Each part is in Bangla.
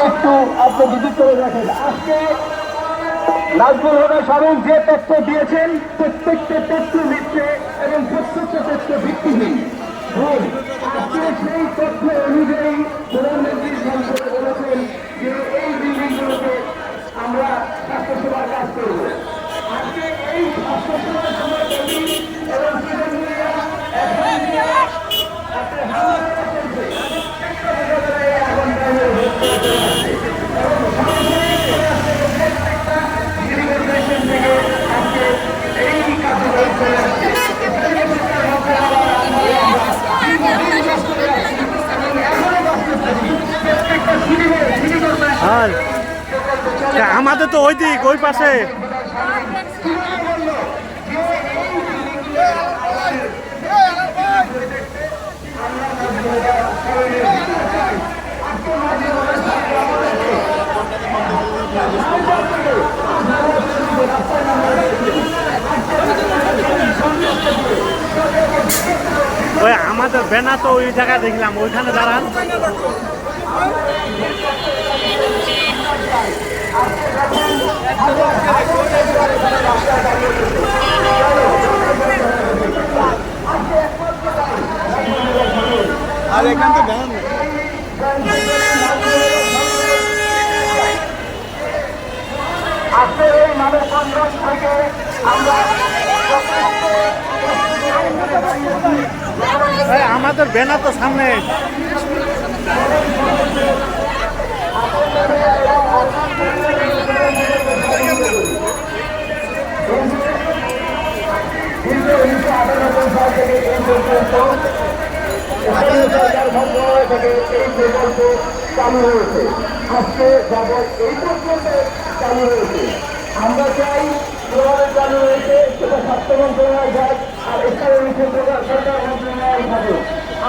একটু আপনি বিদ্যুৎ করে রাখেন। আজকে নাজমুল হুদা সাহেব যে তথ্য দিয়েছেন প্রত্যেকটা তথ্য মিথ্যে এবং প্রত্যেকটা তথ্য ভিত্তিহীন। আজকে সেই তথ্য অনুযায়ী প্রধানমন্ত্রী সংসদে বলেছেন যে এই বিল্ডিংগুলোতে আমরা স্বাস্থ্যসেবার কাজ করব। আজকে এই স্বাস্থ্যসেবার সময় এবং আমাদের তো ওই দিক ওই পাশে ওই আমাদের ব্যানার তো ওই জায়গায় দেখলাম, ওইখানে দাঁড়ান। আর এখান তো ব্যানার নেই। আজকের এই মানব সংগ্রাম থেকে আমরা আমাদের ব্যানার তো সামনে। চালু হয়েছে আজকে যাবৎ এই পর্যন্ত চালু হয়েছে। আমরা চাই কিভাবে চালু হয়েছে সেটা স্বাস্থ্য মন্ত্রণালয় যাক আর এখানে সরকার মন্ত্রণালয় থাকে।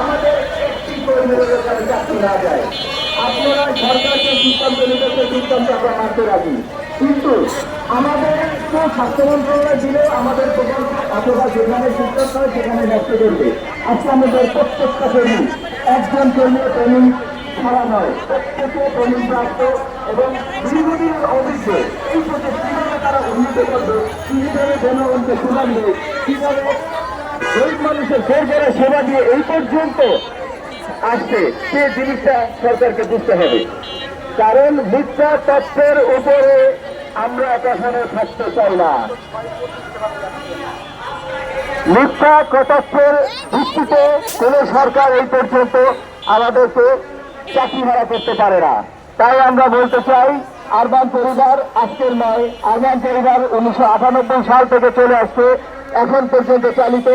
আমাদের একটি কর্মীদের চাকরি না যায়। আপনারা সরকারকে সিদ্ধান্ত নিতে সিদ্ধান্ত আমরা মানতে রাখি, কিন্তু আমাদের তো স্বাস্থ্য মন্ত্রণালয় দিলেও আমাদের প্রকল্প অথবা যেখানে সিদ্ধান্ত হয় সেখানে নষ্ট করবে। আজকে আমাদের প্রত্যেকটা কর্মী একজন কর্মীর ট্রেনিং ছাড়া নয়, প্রত্যেকে ট্রেনিং প্রাপ্ত এবং দীর্ঘদিনের অভিজ্ঞ। এই প্রজেক্ট কিভাবে তারা উন্নীত করবে, কিভাবে জনগণকে সুনাম দেয়, কিভাবে গরিব মানুষের সরকারের সেবা দিয়ে এই পর্যন্ত আসছে, সে জিনিসটা সরকারকে বুঝতে হবে। কারণ মিথ্যা তথ্যের উপরে আমরা কখনো থাকতে চাই না। মিথ্যা তথ্যের ভিত্তিতে কোন সরকার এই পর্যন্ত আমাদেরকে চাকরি ভাড়া করতে পারে না। তাই আমরা বলতে চাই, আরবান পরিবার আজকের নয়, আরবান পরিবার 1998 সাল থেকে চলে আসছে, এখন পর্যন্ত চালিত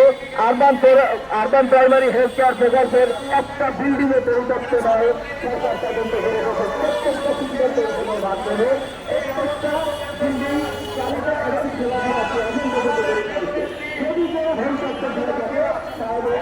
আরবান প্রাইমারি হেলথ কেয়ার প্রকল্পের একটা বিল্ডিং এ পরিত্যক্ত নয়। সরকার তদন্ত করে প্রত্যেকটা সিদ্ধান্তের মাধ্যমে প্রত্যেকটা বিল্ডিং চালিত এবং খেলাধুলা আছে এখন পর্যন্ত করে যাচ্ছে। যদি কোনো ভুল তথ্য দিয়ে থাকে তাহলে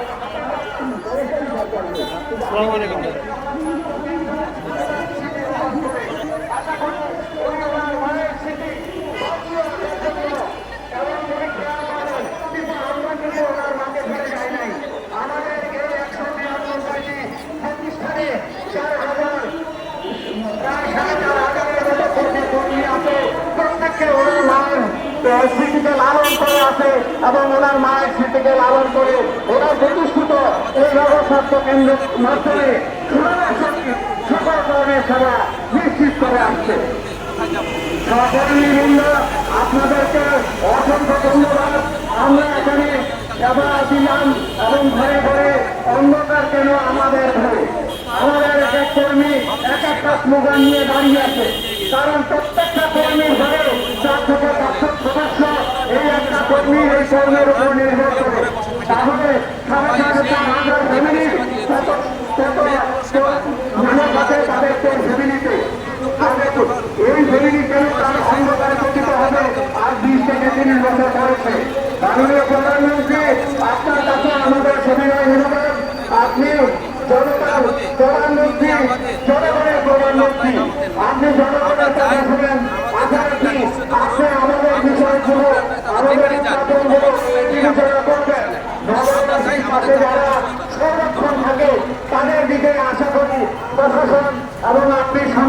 স্মৃতিকে লালন করে আছে এবং ওনার মায়ের স্মৃতিকে লালন করে ওনার প্রতিষ্ঠিত এই জনস্বাস্থ্য কেন্দ্রের মাধ্যমে সকল ধরনের সেবা নিশ্চিত করে আসছে। সহকর্মীবৃন্দ, আপনাদেরকে অসংখ্য ধন্যবাদ। আমরা এখানে সেবা দিলাম এবং ঘরে ঘরে অন্ধকার কেন আমাদের ঘরে, আমাদের এক এক কর্মী এক একটা স্লোগান নিয়ে দাঁড়িয়ে আছে। কারণ প্রত্যেকটা কর্মীর ঘরে 4 থেকে 500 সদস্য এই একটা কর্মী এই কর্মের উপর নির্ভর করে। তাহলে ফ্যামিলি মানব আছে তাদের ফ্যামিলিতে এই ফ্যামিলি কেন তারা সংঘকারে গঠিত হবে আর 20 থেকে 30 বছর পড়েছে। মাননীয় প্রধানমন্ত্রী, আপনার কাছে আমাদের সবিনয় অনুরোধ, আপনি জনতার প্রধানমন্ত্রী, জনগণের প্রধানমন্ত্রী, আপনি জনগণের কথা শুনেন, আশা রাখি আপনি আমাদের বিষয়গুলো আমাদের উৎপাদনগুলো বিবেচনা করবেন। নগরবাসীর পাশে যারা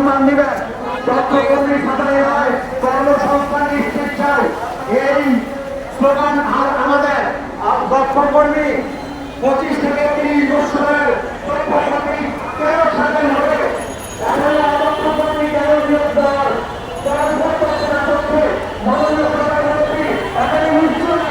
সম্মান দিবেন। দক্ষকর্মী সাধারণ হয় কর্মসংস্থান নিশ্চিত চাই, এই স্লোগান আমাদের। দক্ষকর্মী 25 থেকে 30 বছরের দক্ষকর্মী কেন সাধন হবে? এখন দক্ষকর্মী কেন নিয়োগ দেওয়ার মাননীয় প্রধানমন্ত্রী এখানে নিশ্চয়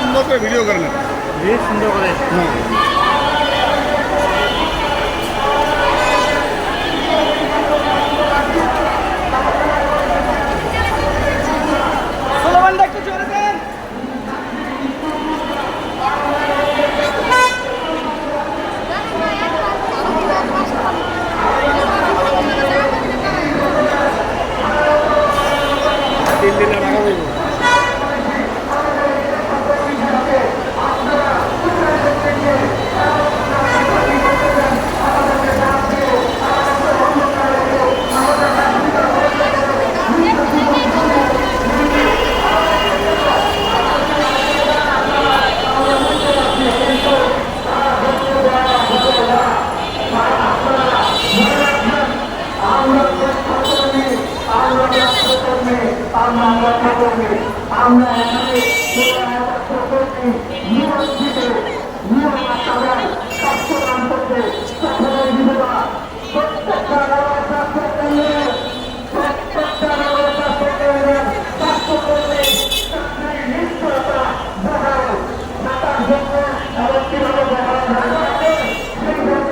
সুন্দর করে ভিডিও করেন সুন্দর করে আমরা এখানে নিয়ন্ত্রিত নিয়মাচার স্বাস্থ্যবান করতে সকলের বিধবা প্রত্যেকটা স্বাস্থ্যকেন্দ্রের স্বাস্থ্যকর্মী চাকরির নিশ্চয়তা বহাল থাকার জন্য এবং কিভাবে বহাল রাখা হবে সেই জন্য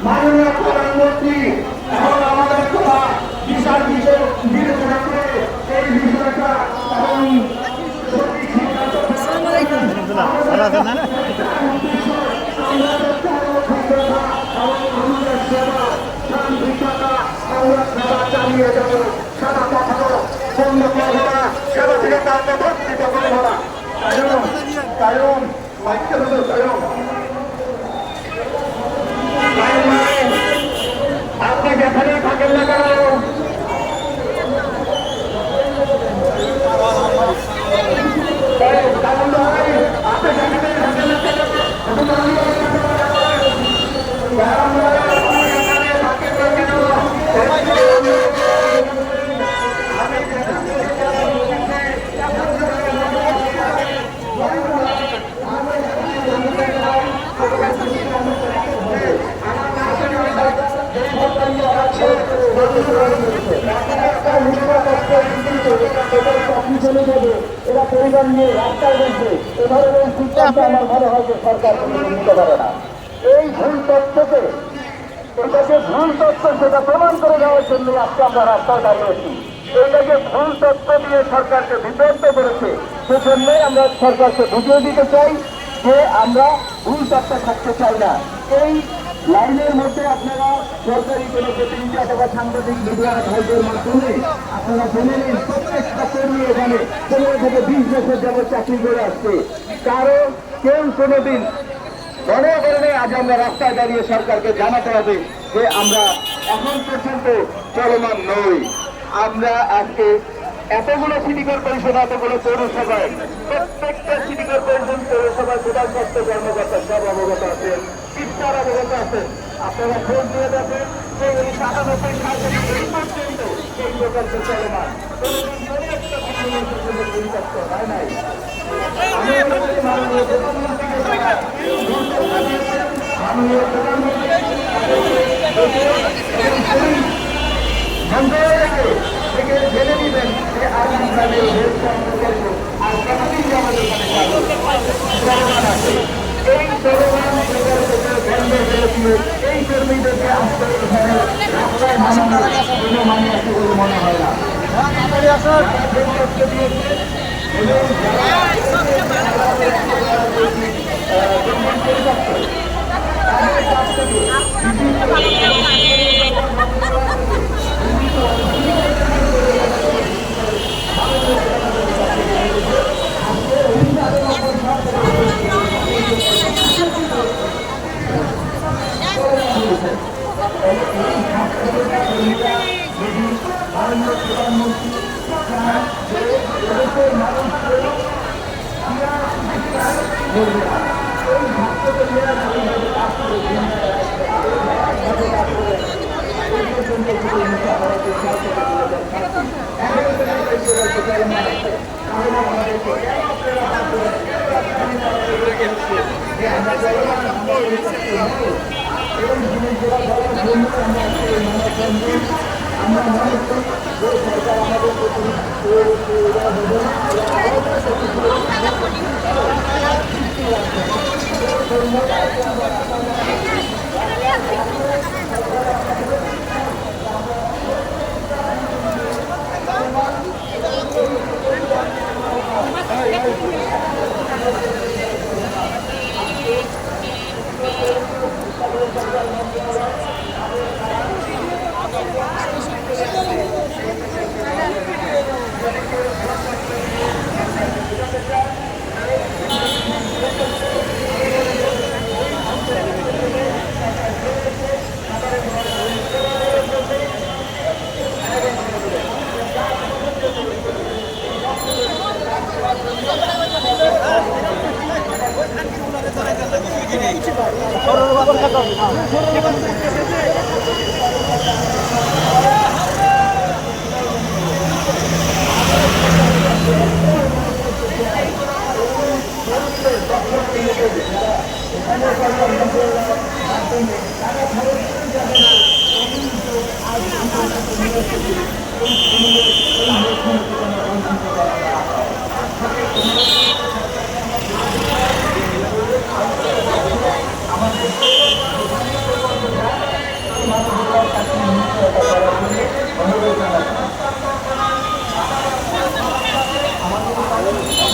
মাননীয় প্রধানমন্ত্রী এখন আমাদের কথা বিশাল বিষয় বিবেচনা করে এই বিষয়টা এবং সঠিক সিদ্ধান্ত চালিয়ে যাবো সারা পাঠাবো বন্ধ করবো না সেবা থেকে তাকে বঞ্চিত করবো না কায়ম বাক্য হলো কায়ম আপনি যেখানে থাকেন না কেন আপনি যেখানে থাকেন না এরা পরিবার নিয়ে রাস্তায় বলছে এ ধরনের সিদ্ধান্ত আমার মনে হয় যে সরকার নিতে পারে না। এই ভুল তথ্যকে এটা যে ভুল তথ্য সেটা প্রমাণ করে দেওয়ার জন্য আজকে আমরা রাস্তায় দাঁড়িয়েছি। এইটাকে ভুল তথ্য দিয়ে সরকারকে বিভ্রান্ত করেছে, সেজন্যই আমরা সরকারকে বুঝিয়ে দিতে চাই যে আমরা ভুল তথ্য থাকতে চাই না। এই লাইনের মধ্যে আপনারা সরকারি কোনো প্রতিনিধি অথবা সাংবাদিক মিডিয়ার ভাইদের মাধ্যমে আপনারা জেনে নিন প্রত্যেকটা কর্মী এখানে 15 থেকে 20 বছর যাবত চাকরি করে আসছে, কারো কেউ কোনোদিন গণঅবরোধে আজ আমরা রাস্তায় দাঁড়িয়ে সরকারকে জানাতে হবে যে আমরা এখন পর্যন্ত চলমান নই। আমরা আজকে এতগুলো সিটি কর্পোরেশন, এতগুলো পৌরসভায়, প্রত্যেকটা সিটি কর্পোরেশন পৌরসভায় প্রধান স্বাস্থ্য কর্মকর্তা সব অবগত আছেন, চিৎকার অবগত আছেন। আপনারা খোঁজ দিয়ে দেখেন যে এই 97 সাল থেকে এই পর্যন্ত এই প্রকল্প চলমান হয় নাই। আমি মাননীয় প্রধানমন্ত্রীকে মাননীয় প্রধানমন্ত্রী থেকে জেনে নিবেন যে আগামীকালে আর কতদিন আমাদের চলমান আছে। এই চলমান এই কর্মীদেরকে আসতে এখানে রাস্তায় কোনো মানে আছে বলে মনে হয় না।